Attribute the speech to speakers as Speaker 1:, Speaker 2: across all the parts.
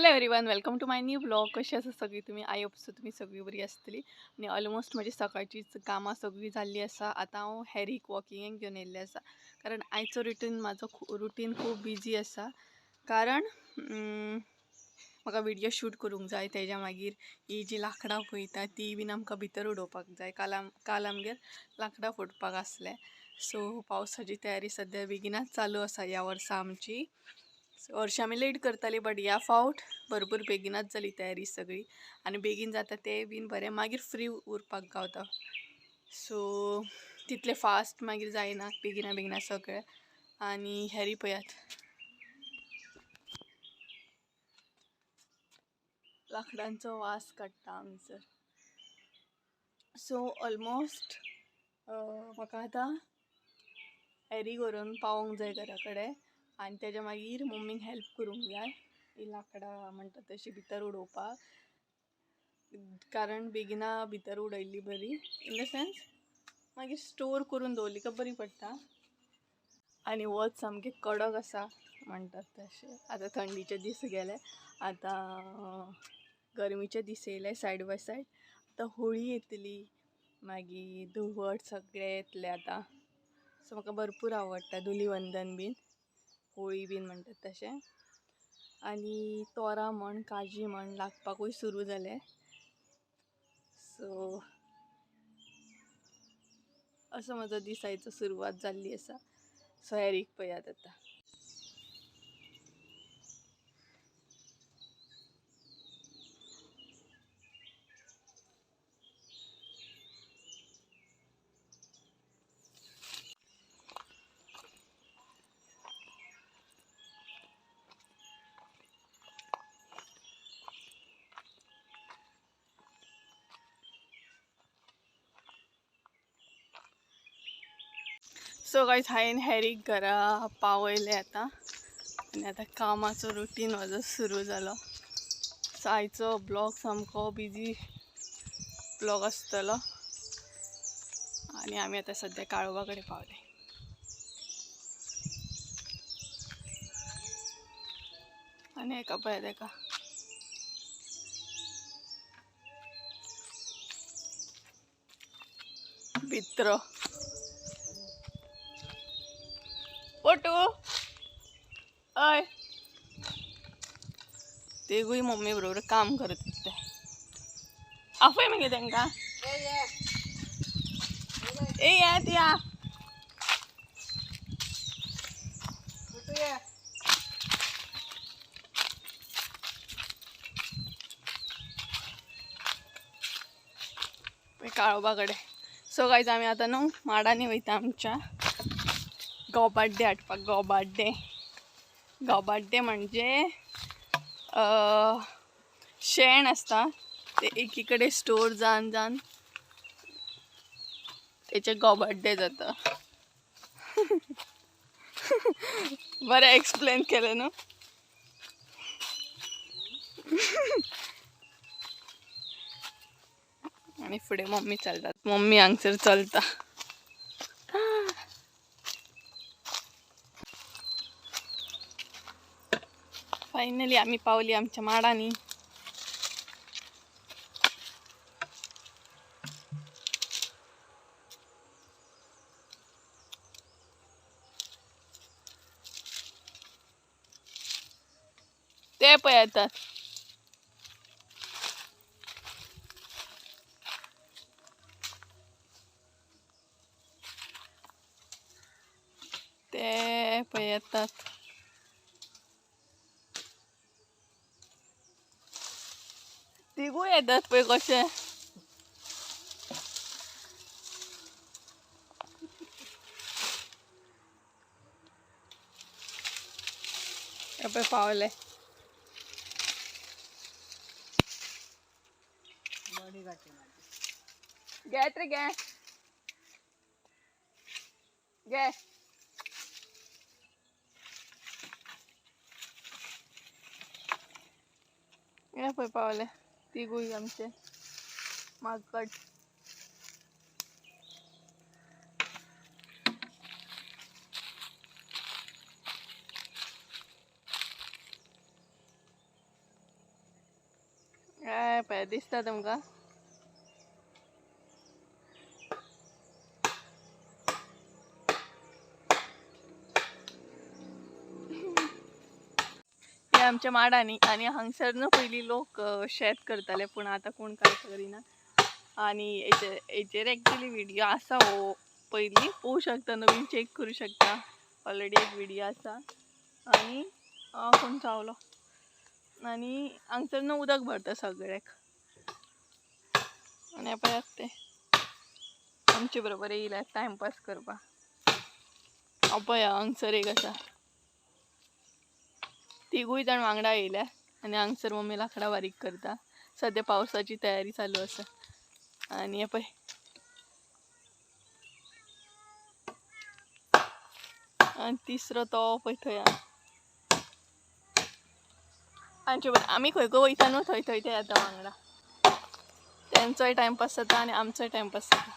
Speaker 1: Hello everyone, welcome to my new blog. कशी आसा सगळी तुम्ही? आय होप सो तुम्ही सगळी बरी आसतली. आणि ऑलमोस्ट माझी सकाळचीच कामां सगळी जाल्ली आसा. आतां हांव हॅरीक वॉकिंगेक घेवन येयल्लें आसा, कारण आयचो म्हाजो रुटीन खूब बिजी आसा. कारण म्हाका विडियो शूट करूंक जाय. तेज्या मागीर ही जी लाकडां पळयता ती बीन आमकां भितर उडोवपाक जाय. काल आमगेर लाकडां फोडपाक आसलें. सो पावसाची तयारी सद्या बेगिनाच चालू आसा ह्या वर्सा आमची. वर्षा आमी लेट करताली, बट ह्या फावट भरपूर बेगिनाच जाली तयारी सगळी. आनी बेगीन जाता तें बीन बरें, मागीर फ्री उरपाक गावता. सो तितले फास्ट मागीर जायना, बेगिना बेगिना सगळें. आनी हॅरी पळयात, लाकडांचो वास काडटा हांगसर. सो ऑलमोस्ट म्हाका आतां हॅरी व्हरून पावोंक जाय घरा कडेन. आनी तेज्या मागीर मम्मीक हेल्प करूंक जाय ही लाकडां म्हणटा तशी भितर उडोवपाक. कारण बेगिना भितर उडयल्ली बरी, इन द सेन्स मागीर स्टोर करून दवरली काय बरी पडटा. आनी वत सामकें कडक आसा म्हणटात तशें. आतां थंडीचे दीस गेले, आतां गरमीचे दीस येयले सायड बाय सायड. आतां होळी येतली, मागीर धुळवट सगळें येतलें आतां. सो म्हाका भरपूर आवडटा धुलीवंदन बीन, होळी बीन म्हणटात तशें. आनी तोरां म्हण काजी म्हण लागपाकूय सुरू जाले. सो असो म्हजो दिसाचो सुरवात जाल्ली आसा. सो हॅरीक पळयात आतां. सो गायज, हांवें हॅरीक घरा पावयलें आतां. आनी आतां कामाचो रुटीन म्हजो सुरू जालो. सो आयचो ब्लॉग सामको बिजी ब्लॉग आसतलो. आनी आमी आतां सद्या काळोबा कडेन पावले. आनी हेका पळयात, हेका भित्रो पोटू अय, तेगूय मम्मी बरोबर काम करत ते. आपय मगे तेंका ए येत या काळोबा कडेन. सो गायज, आमी आतां न्हू माडांनी वयता आमच्या गोबाड्डे हाडपाक. गोबाड्डे म्हणजे शेण आसता ते एकी कडेन स्टोर जावन जावन तेचे गोबाड्डे जाता. बरें एक्सप्लेन केलें न्हू. आनी फुडें मम्मी चलतात, मम्मी हांगसर चलता. फायनली आमी पावली आमच्या माडांनी. ते पळयतात, ते पळयतात. तिगूय येतात पळय कशे. पळय पावले. घेत रे, घे घे. हे पळय पावले तिगूय आमचे माकड. पळय दिसता तुमकां हे आमच्या माडांनी आणि हांगसर न पयलीं लोक शेत करताले पूण आतां कोण कांय करिना आणि हेचेर एक्चुअली व्हिडिओ आसा हो पयलीं पळोवंक शकता नवीन चेक करूं शकता ऑलरेडी एक व्हिडिओ आसा आणि कोण चावलो आणि हांगसर न उदक भरता सगळ्याक आणि पळयात ते आमचे बरोबर येयल्यात टायमपास करपाक पळया हांगसर एक आसा तिगूय जाण वांगडा येयल्या आणि हांगसर मम्मी लाकडां बारीक करता सद्या पावसाची तयारी चालू आसा आणि हे पळय आणि तिसरो तो पळय थंय आमचे आमी खंय खंय वयता न्हू थंय थंय ते येता वांगडा तेंचोय टायमपास जाता आणि आमचोय टायमपास जाता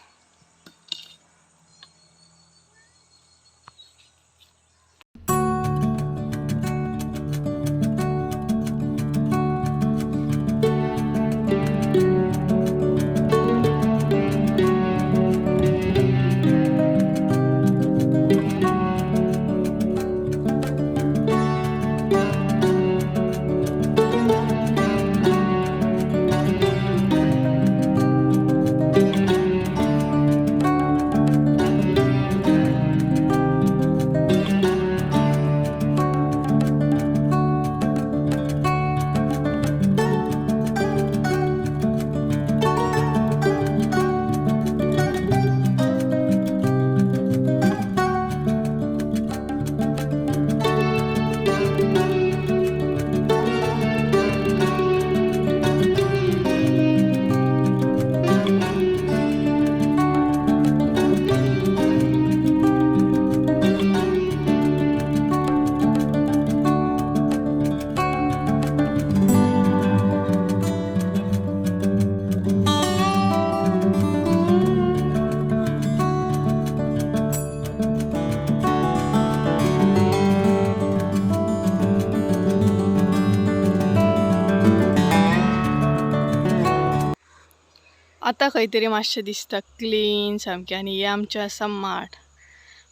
Speaker 1: आता खंय तरी मातशें दिसता क्लीन सामकें आणि हे आमचें आसा माड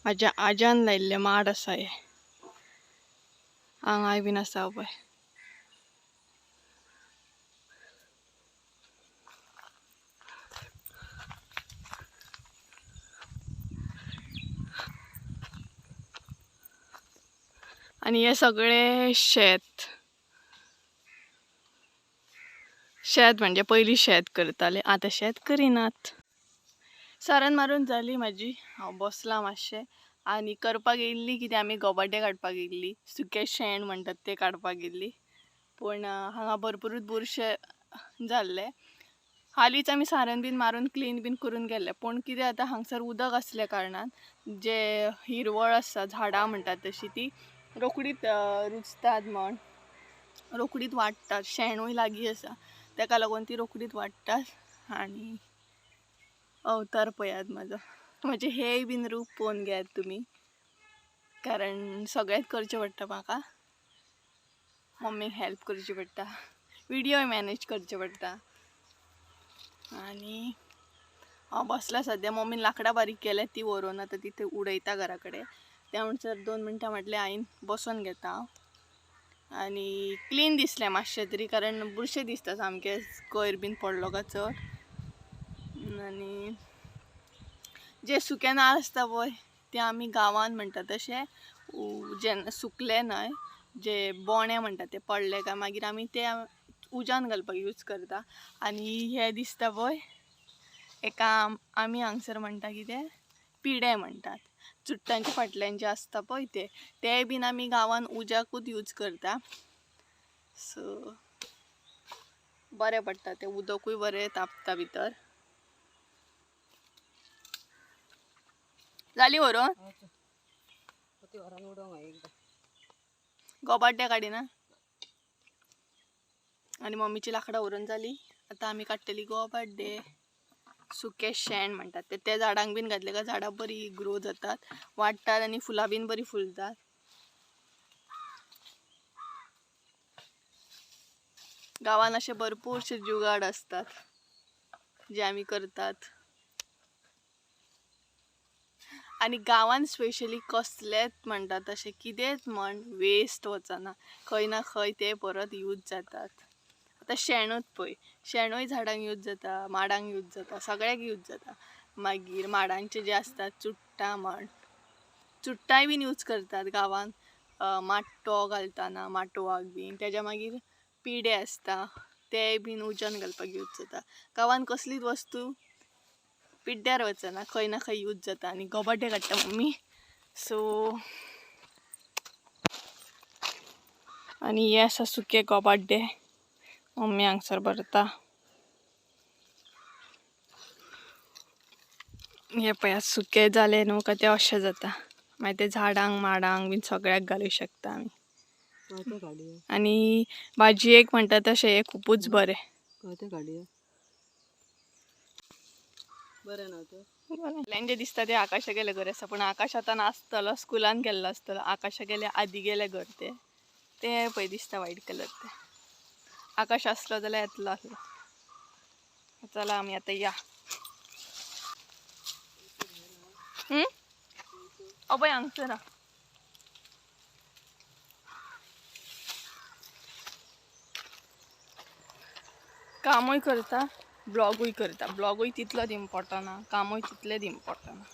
Speaker 1: म्हाज्या आज्यान लायिल्लें माड आसा हे हांगाय बीन आसा पळय आणि हे सगळे शेत म्हणजे पयलीं शेत करताले आतां शेत करिनात सारण मारून जाली म्हाजी हांव बसलां मातशें आनी करपाक येयल्ली कितें आमी गोबाटे काडपाक येयल्ली सुकें शेण म्हणटात तें काडपाक येयल्ली पूण हांगा भरपूरूच बुरशें जाल्ले हालींच आमी सारण बीन मारून क्लीन बीन करून गेल्ले पूण कितें आतां हांगसर उदक आसल्या कारणान जे हिरवळ आसा झाडां म्हणटात तशी ती रोखडीच रुजतात म्हण रोखडीच वाडटात शेणूय लागीं आसा तेका लागून ती रोखडीच वाडटात आणि अवतार पळयात म्हजे हेय बीन रूप पळोवन घेयात तुमी कारण सगळेंच करचें पडटा म्हाका मम्मीक हेल्प करची पडटा व्हिडिओय मॅनेज करचे पडटा आणि हांव बसला सद्या मम्मीन लाकडां बारीक केल्यात ती व्हरून आतां ती थंय उडयता घरा कडेन त्या म्हणसर 2 मिनटां म्हटलें हांवें बसोन घेता हांव आनी क्लीन दिसलें मातशें तरी कारण बुरशें दिसता सामकें कोयर बीन पडलो काय चड आनी जे सुकें नाल्ल आसता पळय ते आमी गांवांत म्हणटा तशें जेन्ना सुकले न्हय जे बोणे म्हणटा ते पडले काय मागीर आमी ते उज्यान घालपाक यूज करता आनी हे दिसता पळय एका आमी हांगसर म्हणटा कितें पिडे म्हणटात चुट्टांच्या फाटल्यान जे आसता पळय ते बीन आमी गांवांत उज्याकूच यूज करता सो बरें पडटा तें उदकूय बरें तापता भितर जाली व्हरून गोबाड्डे काडिना आणि मम्मीची लाकडां व्हरून जाली आतां आमी काडटली गोबाड्डे सुकें शेण म्हणटात ते झाडांक बीन घातले काय झाडां बरी ग्रो जातात वाडटात आनी फुलां बीन बरी फुलतात गावान असे भरपूरशे जुगाड असतात जे आम्ही करतात आणि गावान स्पेशली कसलेच म्हणतात असे कितेंच म्हण वेस्ट वचना खंय ना खंय ते परत यूज जातात. आता शेणूच पळय, शेणूय झाडांक यूज जाता, माडांक यूज जाता, सगळ्याक यूज जाता. मागीर माडांचे जे असतात चुट्टां म्हण, चुट्टांय बीन यूज करतात गांवान माटो घालतना माटोवाक बीन. तेज्या मागीर पिडे असता ते बीन उज्यान घालपाक यूज जाता. गांवान कसलीच वस्तू पिड्ड्यार वचना खंय ना खंय यूज जाता. आणि गोबाटे काडटा मम्मी सो आणि हे आसा सुके गोबाड्डे मम्मी हांगसर भरता. हे पळय सुके जाले न्हू का ते अशें जाता मागीर ते झाडांक माडांक बीन सगळ्याक घालूं शकता आमी. आणि भाजयेक म्हणटा तशें हे खूपच बरें. जे दिसता ते आकाशा गेले घर आसा पण आकाश आतां नासतलो, स्कुलान गेल्लो आसतलो. आकाशा गेले आदी गेले घर ते पळय दिसता व्हायट कलर ते. आकाश आसलो जाल्यार येतलो आसलो. चला आमी आतां या. पळय हांगसर हा. कामूय करता ब्लॉगूय करता. ब्लॉगूय तितलोच इम्पॉर्टंट हा, कामूय तितलेंच इम्पॉर्टंट हा.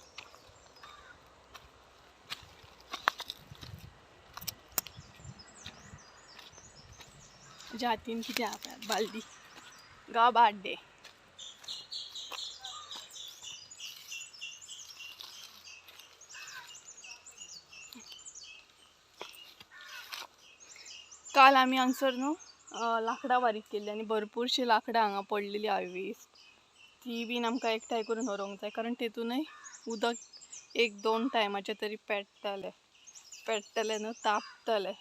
Speaker 1: म्हज्या हातीन कितें आहा पळय बालदी गाबाड्डे. काल आमी हांगसर न्हू लाकडां बारीक केल्ली आनी भरपूरशी लाकडां हांगा पडलेली हांवें वेस्ट. ती बीन आमकां एकठांय करून व्हरूंक जाय कारण तेतूनय उदक 1-2 टायमाचे तरी पेट्टले न्हू तापतले.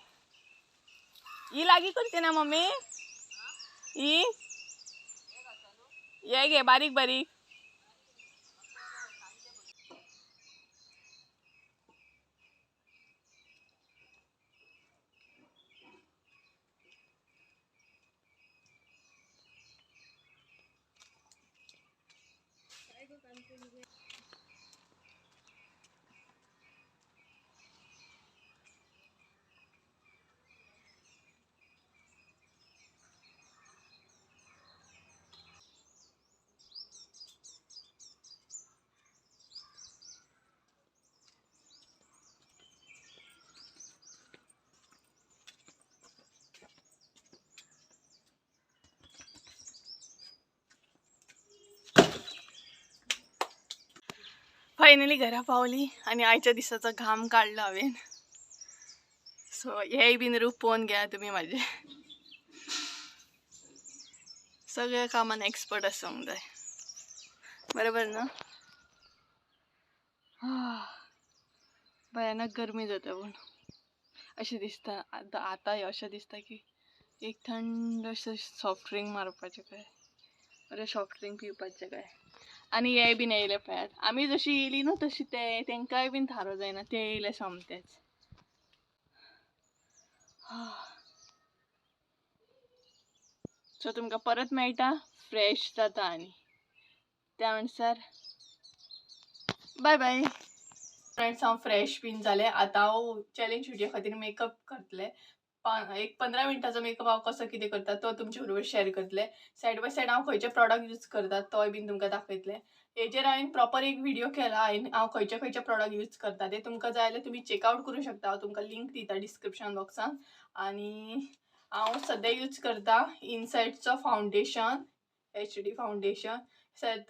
Speaker 1: ही लागी करची ना मम्मी, ही हे घे बारीक बारीक. फायनली घरा पावली आणि आयच्या दिसाचा घाम काढला हांवें. सो हेय बीन रूप पळोवन घ्या तुमी माझे. सगळ्या कामान एक्सपर्ट आसूंक जाय बरोबर ना. भयानक गरमी जाता पूण अशें दिसता आतां अशें दिसता की एक थंड अशें सॉफ्ट ड्रिंक मारपाचें काय बरें सॉफ्ट ड्रिंक पिवपाचें काय. आणि हे बीन येयले पळयात. आमी जशी येयली न्हू तशी तेंकाय बीन थारो जायना, ते येयले सोमतेच. सो तुमकां परत मेळटा फ्रेश जाता आनी त्या म्हणसर बाय बाय. फ्रेंड्स हांव फ्रेश बीन जालें. आतां हांव चॅलेंज व्हिडिओ खातीर मेकअप करतलें. एक 15 मिनटाचो मेकअप हांव कसो कितें करता तो तुमचे बरोबर शेअर करतलें. सायड बाय सायड हांव खंयचे प्रॉडक्ट यूज करता तोय बीन तुमकां दाखयतलें. हेजेर हांवें प्रॉपर एक व्हिडिओ केला हांव खंयचे खंयचे प्रॉडक्ट यूज करता ते तुमकां जाय जाल्यार तुमी चेकआउट करूं शकता. हांव तुमकां लिंक दिता डिस्क्रिप्शन बॉक्सान. आणि हांव सद्या यूज करता इनसायडचो फावंडेशन HD फावंडेशन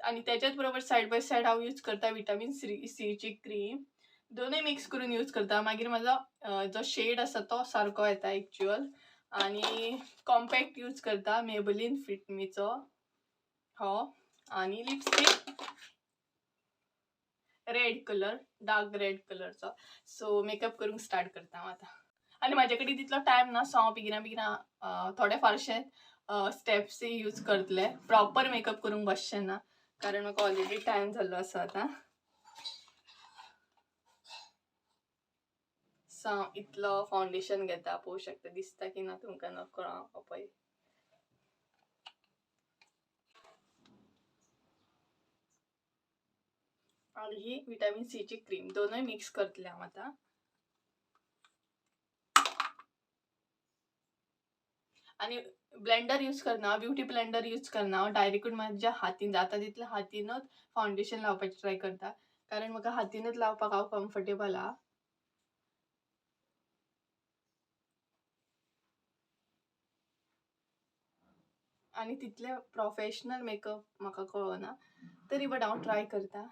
Speaker 1: आणि त्याच्याच बरोबर सायड बाय सायड हांव यूज करता विटामीन सीची क्रीम. दोनूय मिक्स करून यूज करता. मागीर म्हाजो जो शेड आसा तो सारको येता एक्चुअल. आणि कॉम्पॅक्ट यूज करता मेबलिन फिटमीचो हो. आणि lipstick red colour dark red कलरचो. सो मेकअप करूंक स्टार्ट करता हांव आतां. आणि म्हाजे कडेन तितलो टायम ना सो हांव बेगिना थोडे फारशे स्टेप्स यूज करतले. प्रॉपर मेकअप करूंक बसचें ना कारण म्हाका ऑलरेडी टायम जाल्लो आसा आतां. सो हांव इतलो फावंडेशन घेता पळोवंक शकता दिसता की ना तुमकां नकळो पळय. आणि ही विटॅमिन सीची क्रीम दोनोय मिक्स करतले हांव आतां. आणि ब्लेंडर यूज करना, ब्युटी ब्लेंडर यूज करना. डायरेक्ट माझ्या हातीन जाता तितल्या हातीनच फावंडेशन लावपाची ट्राय करता, कारण म्हाका हातीनच लावपाक हांव कम्फर्टेबल हा. आणि तितले प्रोफेशनल मेकअप म्हाका कळना, तरी बट हांव ट्राय करता.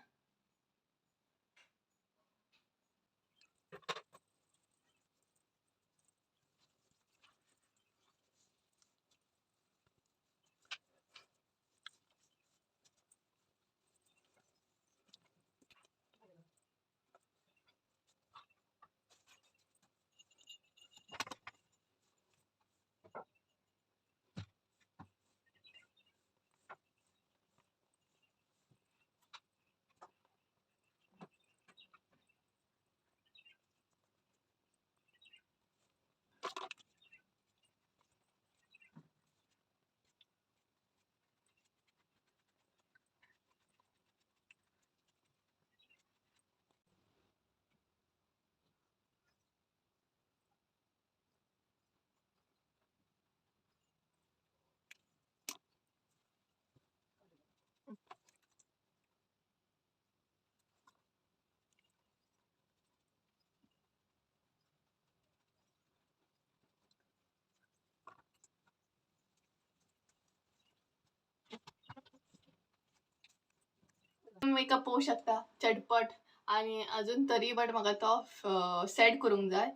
Speaker 1: मेकअप पळोवंक शकता चटपट, आणि अजून तरी बट म्हाका तो सेट करूंक जाय.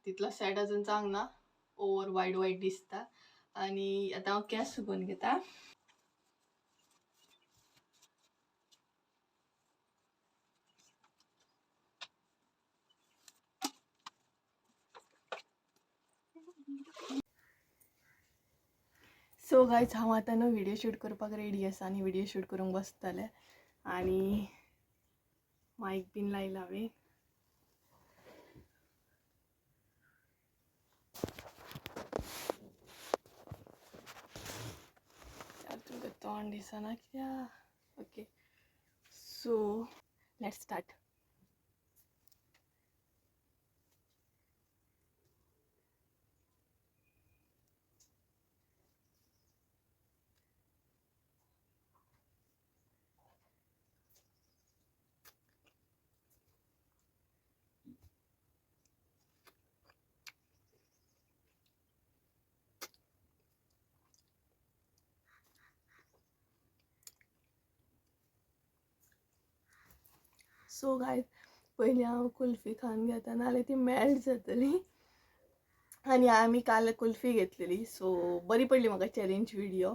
Speaker 1: तितलो सेट अजून जावंक ना, ओवर वायट वायट दिसता. आणि आतां हांव केंस सुकून घेता. सो गायज हांव आतां न्हू व्हिडिओ शूट करपाक रेडी आसा आनी व्हिडिओ शूट करूंक बसतलें. आणि मायक बीन लायला हांवें. तुमकां तोंड दिसना कित्याक? Okay, so let's start. So guys पयलीं हांव कुल्फी खावन घेता, नाल्यार ती मेल्ट जातली. आनी आमी काल कुल्फी घेतलेली, सो बरी पडली म्हाका चॅलेंज व्हिडिओ.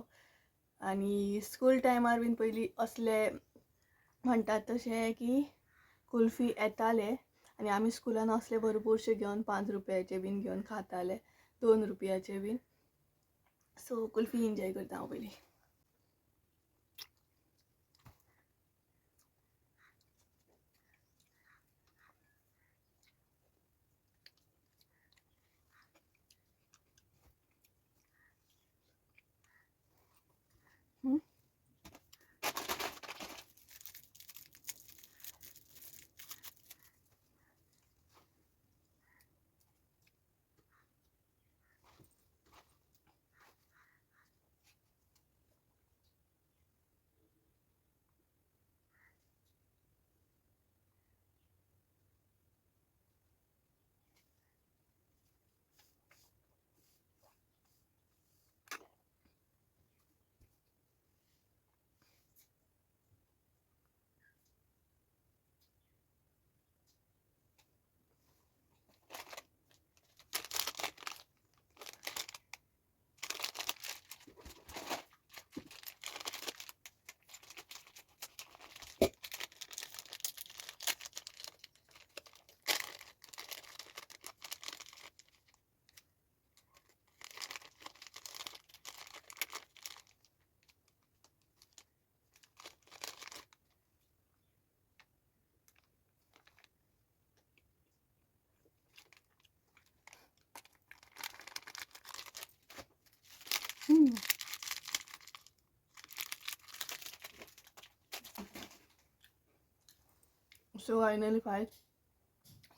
Speaker 1: आनी स्कूल टायमार बीन पयलीं असले म्हणटात तशें की कुल्फी येताले आनी आमी स्कुलान असले भरपूरशे घेवन 5 रुपयाचे बीन घेवन खाताले, 2 रुपयाचे बीन. सो कुल्फी एन्जॉय करता हांव पयलीं.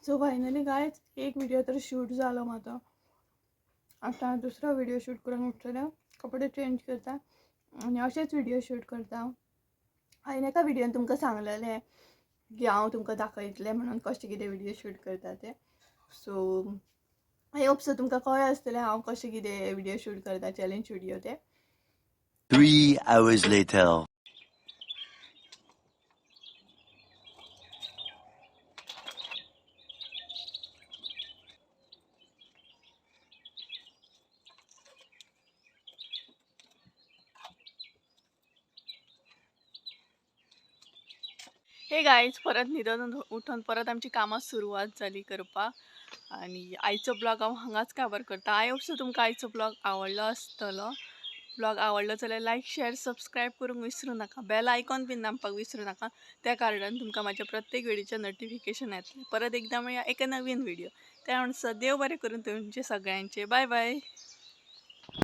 Speaker 1: सो फायनली गायज एक व्हिडिओ तर शूट झालो माझा. आता दुसरा व्हिडिओ शूट करून उठलेलं, कपडे चेंज करता आणि असेच व्हिडिओ शूट करता. हांवें एका व्हिडिओन तुमकां सांगलेलें की हांव तुमकां दाखयतलें म्हणून कशें कितें व्हिडिओ शूट करता तें. सो आय होप सो तुमकां कळ्ळें आसतलें हांव कशें कितें व्हिडिओ शूट करता, चॅलेंज व्हिडिओ ते.
Speaker 2: 3 hours later.
Speaker 1: हे गाईज परत न्हिदून उठून परत आमची कामां सुरवात जाली करपाक. आणि आयचो ब्लॉग हांव हांगाच काबर करता. आय होप सो तुमकां आयचो ब्लॉग आवडलो आसतलो. ब्लॉग आवडलो जाल्यार लायक शेअर सबस्क्राईब करूंक विसरू नका. बेल आयकॉन बीन दामपाक विसरू नका. त्या कारणान तुमकां माझ्या प्रत्येक व्हिडिओचे नोटिफिकेशन येतले. परत एकदा मेळया एका नवीन व्हिडिओ. त्या म्हणसर देव बरें करून तुमचे सगळ्यांचे. Bye bye.